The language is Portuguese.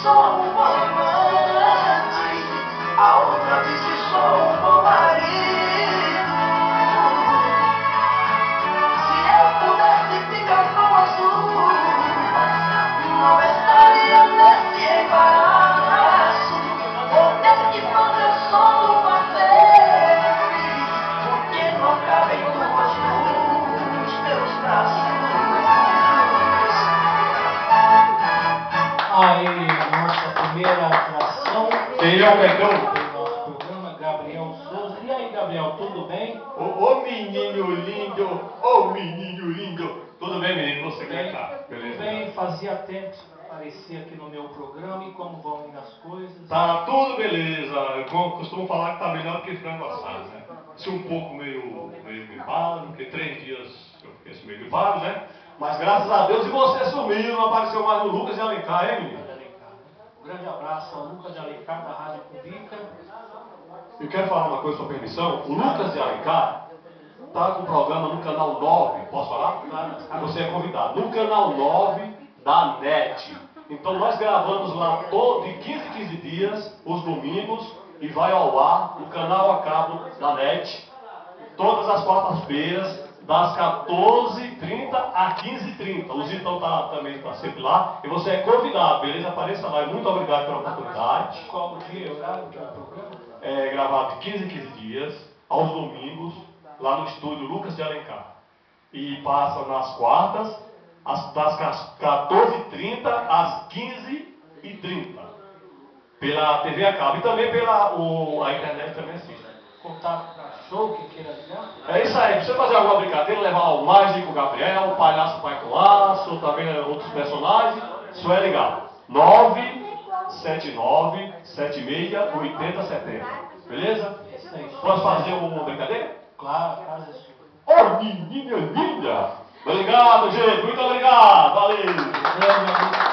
sou um bom amante, a outra diz que sou um bom marido. Se eu pudesse ficar com as duas, não estaria nesse embaraço. Vou ter que fazer só uma vez, porque não cabem duas nos teus braços. Aí, nossa primeira atração Quem é o Pegão? do nosso programa, Gabriel Souza. E aí, Gabriel, tudo bem? Ô menino lindo, ô menino lindo. Tudo bem, menino? Você que é cá? Tudo Beleza? bem, fazia tempo que você não aparecia aqui no meu programa. E como vão indo as coisas? Tá tudo beleza. Eu costumo falar que tá melhor do que frango assado, né? Se um pouco meio gripado, porque 3 dias eu fiquei assim meio gripado, né? Mas graças a Deus, e você sumiu, não apareceu mais no Lucas de Alencar, hein, menino? Um grande abraço ao Lucas de Alencar, da Rádio Cumbica. Eu quero falar uma coisa com sua permissão. O Lucas de Alencar tá com um programa no canal 9, posso falar? Você é convidado. No canal 9 da NET. Então nós gravamos lá de 15 em 15 dias, os domingos, e vai ao ar no canal a cabo da NET, todas as quartas-feiras, das 14h30 a 15h30. O Zitão também está sempre lá. E você é convidado, beleza? Apareça lá. E muito obrigado pela oportunidade. Qual o dia e horário que é o programa? É gravado de 15 em 15 dias, aos domingos, lá no estúdio Lucas de Alencar. E passa nas quartas, das 14h30 às 15h30. Pela TV a cabo. E também pela a internet também assiste. Contato para show, quem queira ligar? É isso aí, pra você fazer alguma brincadeira, levar o Mágico Gabriel, o Palhaço Pai com Laço, também outros personagens, isso é legal. 979768070. Beleza? Isso aí. Posso fazer uma brincadeira? Claro, faz isso. Ô menina linda! Obrigado, gente, muito obrigado, valeu! Grande amigo.